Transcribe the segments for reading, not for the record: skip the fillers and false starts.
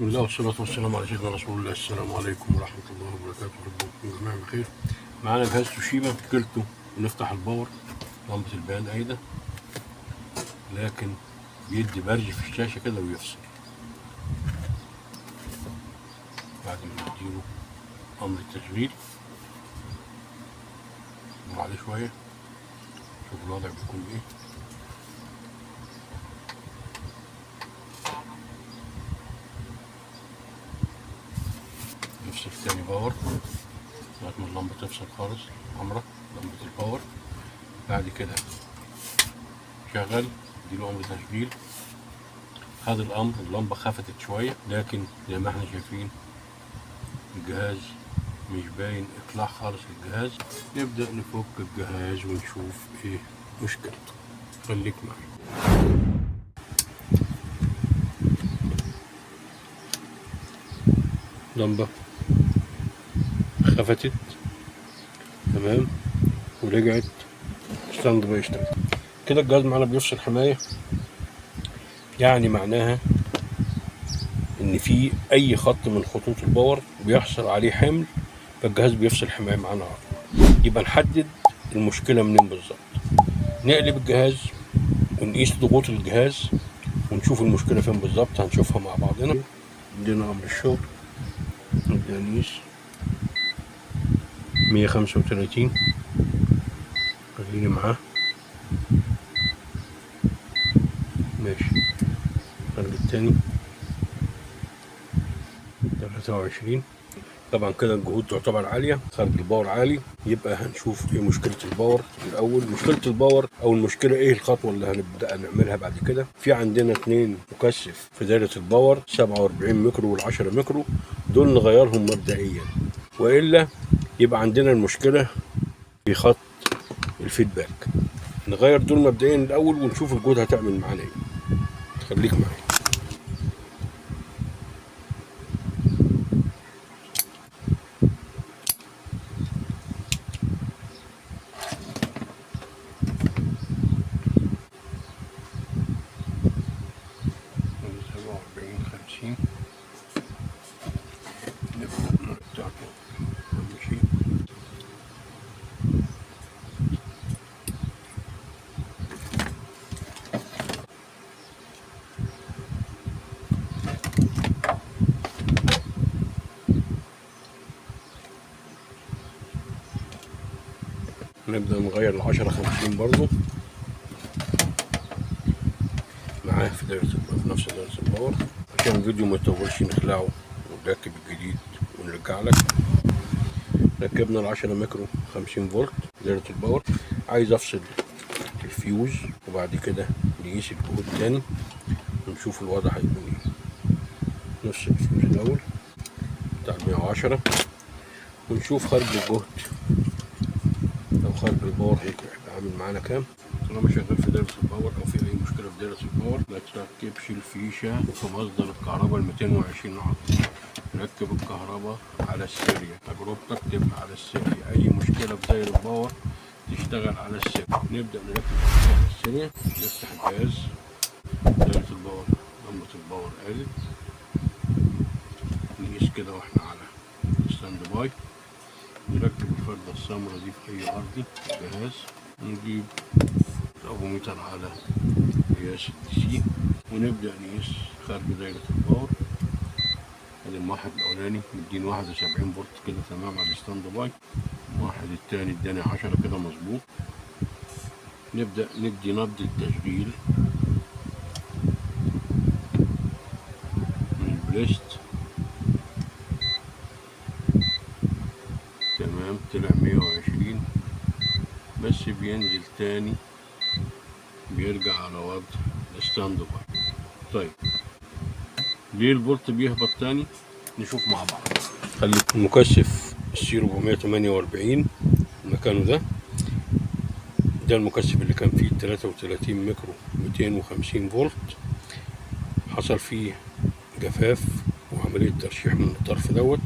بسم الله والصلاة والسلام على سيدنا رسول الله. السلام عليكم ورحمة الله وبركاته. ربكم جميعا بخير. معانا جهاز توشيبا كيلتو، ونفتح الباور، لمبة البيان أيضا، لكن بيدي برج في الشاشة كده ويفصل. بعد ما نديله أمر التشغيل وبعد شوية شوف الوضع بيكون إيه. نفصل تاني باور لغاية ما اللمبة تفصل خالص حمرا، لمبة الباور. بعد كده شغل، اديله أمر تشغيل. هذا الأمر اللمبة خفتت شوية، لكن زي ما احنا شايفين الجهاز مش باين إقلاع خالص الجهاز. نبدأ نفك الجهاز ونشوف إيه مشكلته. خليك معي. لمبة خفتت تمام ورجعت ستاند باي اشتغل كده. الجهاز معانا بيفصل حماية، يعني معناها ان في اي خط من خطوط الباور بيحصل عليه حمل، فالجهاز بيفصل حماية معانا على طول. يبقى نحدد المشكلة منين بالظبط، نقلب الجهاز ونقيس ضغوط الجهاز ونشوف المشكلة فين بالظبط. هنشوفها مع بعضنا. عندنا امر الشغل، نبدأ نقيس 135. خليني معاه ماشي. الخارج التاني 23. طبعا كده الجهود تعتبر عالية، خارج الباور عالي. يبقى هنشوف ايه مشكلة الباور الأول. مشكلة الباور أو المشكلة ايه الخطوة اللي هنبدأ نعملها بعد كده. في عندنا 2 مكثف في دايرة الباور 47 ميكرو وال10 ميكرو، دول نغيرهم مبدئيا، وإلا يبقى عندنا المشكلة في خط الفيدباك. نغير دول مبدئيا الأول ونشوف الجهد هتعمل معانا ايه. خليك معايا. نبدأ نرجع نمشي. نبدأ نغير ال10 50 برضو معاه في نفس دايرة الباور، عشان الفيديو ما يطولش نخلعه ونركب الجديد ونرجع لك. ركبنا ال10 ميكرو 50 فولت دايرة الباور. عايز افصل الفيوز وبعد كده نقيس الجهود تاني ونشوف الوضع هيكون ايه. نفصل الفيوز الاول بتاع 110 ونشوف خارج الجهد او خارج الباور هيبقى عامل معانا كام. طالما شغال في دايرة الباور او في اي مشكلة في دايرة الباور، ما تركبش الفيشة في مصدر الكهرباء ال 220 واط. ركب الكهرباء على السيريا. تجربتك تبقى على السيريا. اي مشكلة في دايرة الباور تشتغل على السيريا. نبدأ نركب على السيريا. نفتح الجهاز. دايرة الباور، لمبة الباور قالت. نقيس كده واحنا على ستاند باي. نركب الفردة السمراء دي في أي أرضي جهاز. نجيب الأفوميتر على قياس الدي، ونبدأ نقيس خارج دايرة الباور. ادي الموحد الأولاني مديني 71 فولت كده تمام على الستاند باي. الموحد التاني اداني 10 كده مظبوط. نبدأ ندي نبض التشغيل من البليست. تمام طلع 120، بس بينزل تاني بيرجع على وضع الستاند باي. طيب ليه الفولت بيهبط تاني؟ نشوف مع بعض. خليك المكثف السي 448 مكانه ده المكثف اللي كان فيه 33 ميكرو 250 فولت. حصل فيه جفاف وعملية ترشيح من الطرف دوت.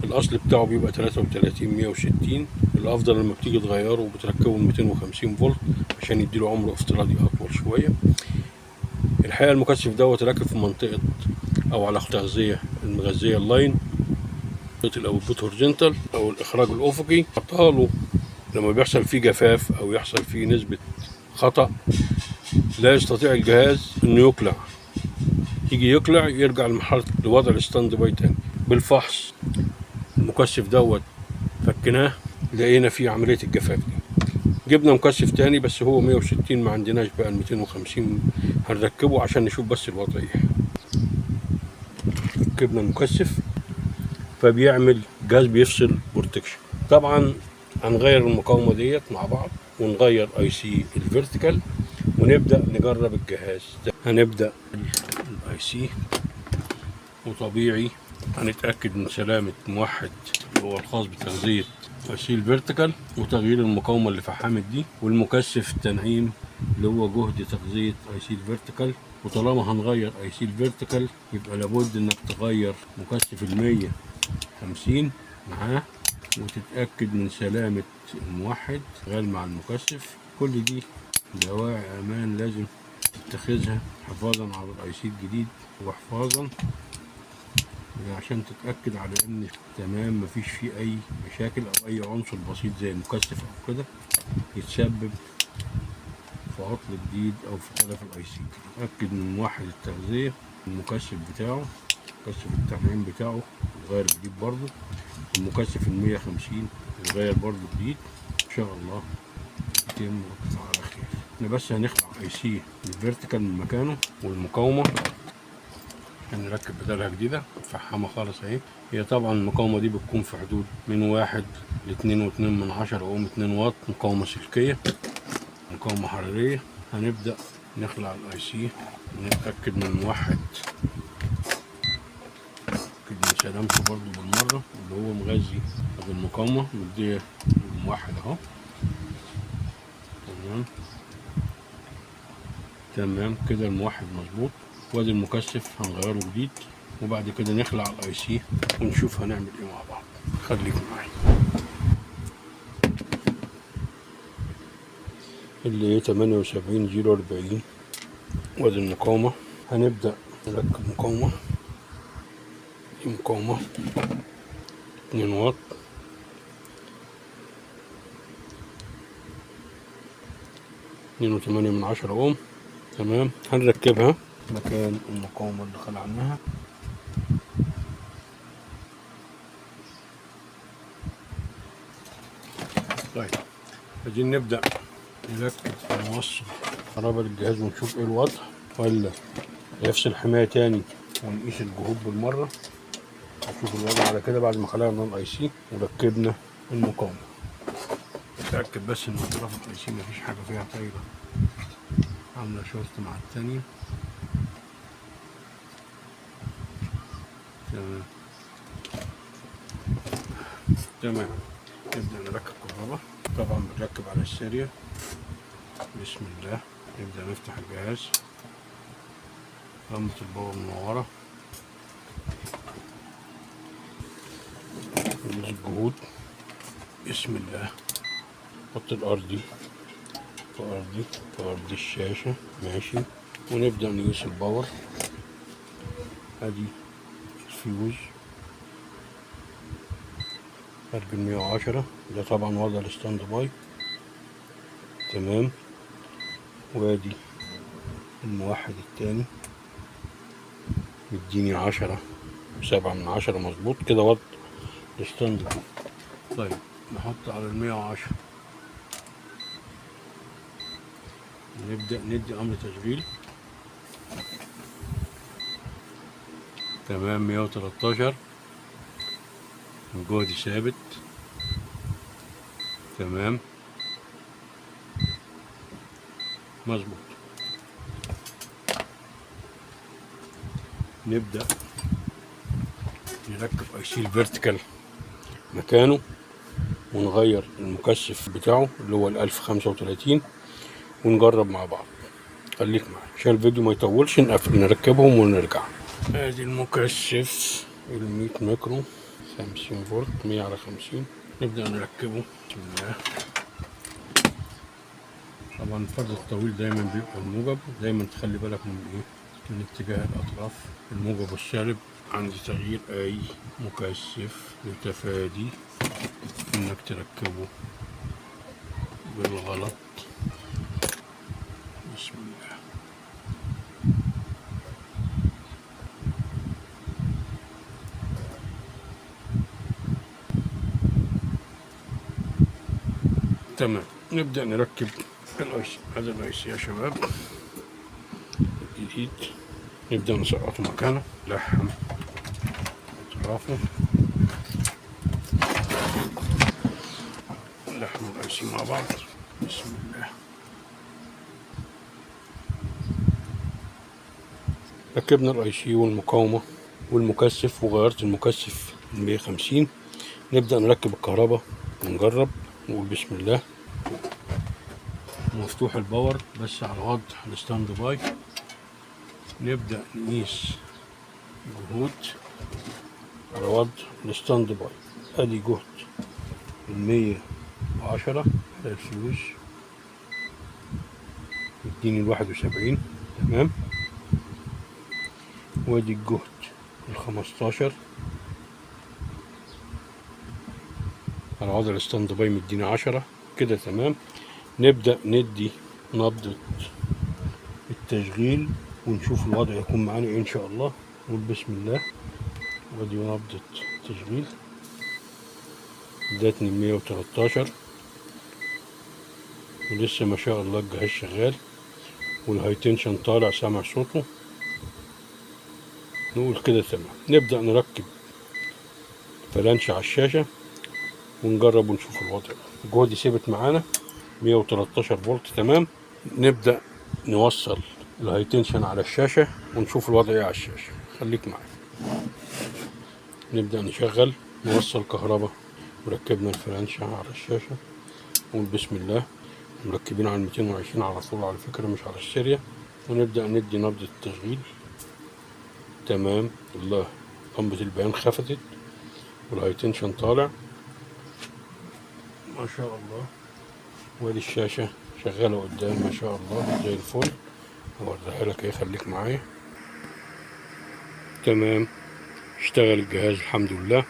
الأصل بتاعه بيبقى 33 160. الأفضل لما بتيجي تغيره وبتركبه 250 فولت عشان يديله عمر افتراضي أطول شوية. الحقيقة المكثف دوت راكب في منطقة او على التغذيه المغذيه اللاين او البوت هورجنتال او الاخراج الافقي، حطها له لما بيحصل فيه جفاف او يحصل فيه نسبه خطا لا يستطيع الجهاز انه يقلع، يجي يقلع يرجع لمرحله لوضع الستاند باي تاني. بالفحص المكثف دوت فكناه لقينا فيه عمليه الجفاف دي، جبنا مكثف تاني بس هو 160 ما عندناش بقى ال 250 هنركبه عشان نشوف بس الوضع ايه. ركبنا المكثف فبيعمل جهاز بيفصل بروتكشن. طبعا هنغير المقاومه ديت مع بعض ونغير اي سي الفيرتيكال ونبدا نجرب الجهاز ده. هنبدا الاي سي وطبيعي هنتاكد من سلامه موحد اللي هو الخاص بتغذيه اي سي الفيرتيكال وتغيير المقاومه اللي فحمت دي، والمكثف التنعيم اللي هو جهد تغذيه اي سي الفيرتيكال. وطالما هنغير اي سي الفيرتيكال يبقى لابد انك تغير مكثف ال 150 معاه وتتاكد من سلامه الموحد شغال مع المكثف. كل دي دواعي امان لازم تتخذها حفاظا على الاي سي الجديد وحفاظا عشان تتاكد على ان تمام مفيش فيه اي مشاكل او اي عنصر بسيط زي المكثف او كده يتسبب في عطل جديد او في تلف الاي سي. تتاكد من موحد التغذيه المكثف بتاعه، مكثف التنعيم بتاعه يتغير جديد برضه، المكثف ال 150 يتغير برضه جديد. ان شاء الله يتم على خير. احنا بس هنخلع اي سي الفيرتيكال من مكانه والمقاومه عشان نركب بدالها جديده متفحمه خالص اهي. هي طبعا المقاومه دي بتكون في حدود من 1 ل 2.2 اوم 2 واط، مقاومه سلكيه مقاومه حراريه. هنبدا نخلع الاي سي ونتاكد من الموحد، نتاكد من سلامته برضه بالمره اللي هو مغذي هذه المقاومه مديه الموحد اهو. تمام كده الموحد مظبوط، وادي المكثف هنغيره جديد وبعد كده نخلع الاي سي ونشوف هنعمل ايه مع بعض. خليكم معايا. اللي هي 78040 وادي المقاومة. هنبدأ نركب مقاومة، دي مقاومة 2 واط 2.8 اوم. تمام هنركبها مكان المقاومة اللي خلعناها. طيب عايزين نبدأ نركب ونوصل كهرباء للجهاز ونشوف ايه الوضع، ولا يفصل حماية تاني ونقيس الجهود بالمرة نشوف الوضع. على كده بعد ما خلعنا الاي سي وركبنا المقاومة نتأكد بس ان اطراف الاي سي مفيش حاجة فيها طايرة عاملة شورت مع التانية. تمام تمام. نبدأ نركب كهرباء. طبعا بنركب على السيريا. بسم الله. نبدأ نفتح الجهاز، لمبة الباور منورة، نقيس الجهود. بسم الله. نحط الأرضي في أرض الشاشة ماشي، ونبدأ نقيس الباور. ادي الفيوز خارج 110 ده طبعا وضع الستاند باي. تمام. وادي الموحد التاني مديني 10.7 مظبوط كده وضع الستاند باي. طيب نحط على 110، نبدأ ندي أمر تشغيل. تمام 113 الجهد ثابت. تمام مظبوط. نبدأ نركب اي سي الفيرتيكال مكانه ونغير المكثف بتاعه اللي هو 1035 ونجرب مع بعض. خليك معايا عشان الفيديو ما يطولش، نركبهم ونرجع. ادي المكثف 100 ميكرو 50 فولت 100 على 50. نبدأ نركبه. بسم الله. طبعا الفرد الطويل دايما بيبقى الموجب، دايما تخلي بالك من ايه من اتجاه الأطراف الموجب والسالب. عندي تغيير أي مكثف لتفادي إنك تركبه بالغلط. بسم الله. تمام، نبدأ نركب الأيسي. هذا الأيسي يا شباب الجديد، نبدأ نسقطه مكانه، لحم أطرافه، لحم الأيسي مع بعض. بسم الله. ركبنا الأيسي والمقاومة والمكثف، وغيرت المكثف 150. نبدأ نركب الكهرباء ونجرب، نقول بسم الله. مفتوح الباور بس على وضع الستاند باي. نبدأ نقيس جهود على وضع الستاند باي. ادي جهد 110 على الفلوس يديني 71. تمام. وادي الجهد 15 على وضع الستاند باي مديني 10 كده. تمام. نبدأ ندي نبضة التشغيل ونشوف الوضع يكون معانا ايه ان شاء الله. نقول بسم الله. وادي نبضة التشغيل ادتني 113 ولسه ما شاء الله الجهاز شغال والهاي تنشن طالع، سامع صوته. نقول كده تمام. نبدأ نركب فلانش على الشاشة ونجرب ونشوف الوضع. الجهد ثابت معانا 113 فولت. تمام. نبدأ نوصل الهاي تنشن على الشاشة ونشوف الوضع ايه على الشاشة. خليك معايا. نبدأ نشغل، نوصل كهرباء وركبنا الفلانشة على الشاشة. نقول بسم الله. مركبين على 220 على طول على فكرة، مش على السيريا. ونبدأ ندي نبضة التشغيل. تمام. الله، لمبة البيان خفتت والهاي تنشن طالع ما شاء الله. وادي الشاشة شغالة قدام ما شاء الله زي الفل. هوريها لك ايه، خليك معايا. تمام، اشتغل الجهاز الحمد لله.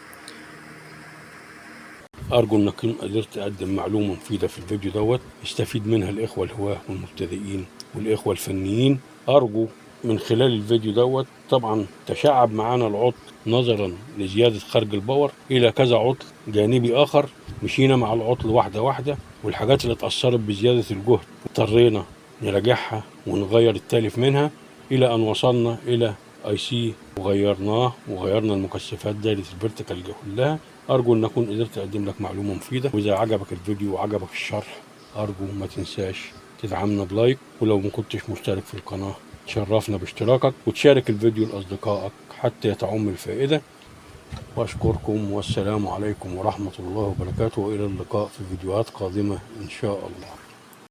أرجو إنك قدرت أقدم معلومة مفيدة في الفيديو دوت يستفيد منها الإخوة الهواة والمبتدئين والإخوة الفنيين. أرجو من خلال الفيديو دوت، طبعا تشعب معانا العطل نظرا لزيادة خرج الباور إلى كذا عطل جانبي آخر. مشينا مع العطل واحدة واحدة، والحاجات اللي اتأثرت بزيادة الجهد اضطرينا نراجعها ونغير التالف منها إلى أن وصلنا إلى IC وغيرناه، وغيرنا المكثفات دايرة الفيرتيكال كلها. أرجو أن أكون قدرت أقدم لك معلومة مفيدة. وإذا عجبك الفيديو وعجبك الشرح أرجو ما تنساش تدعمنا بلايك، ولو ما كنتش مشترك في القناة تشرفنا باشتراكك وتشارك الفيديو لأصدقائك حتى تعم الفائدة. وأشكركم والسلام عليكم ورحمة الله وبركاته، وإلى اللقاء في فيديوهات قادمة إن شاء الله.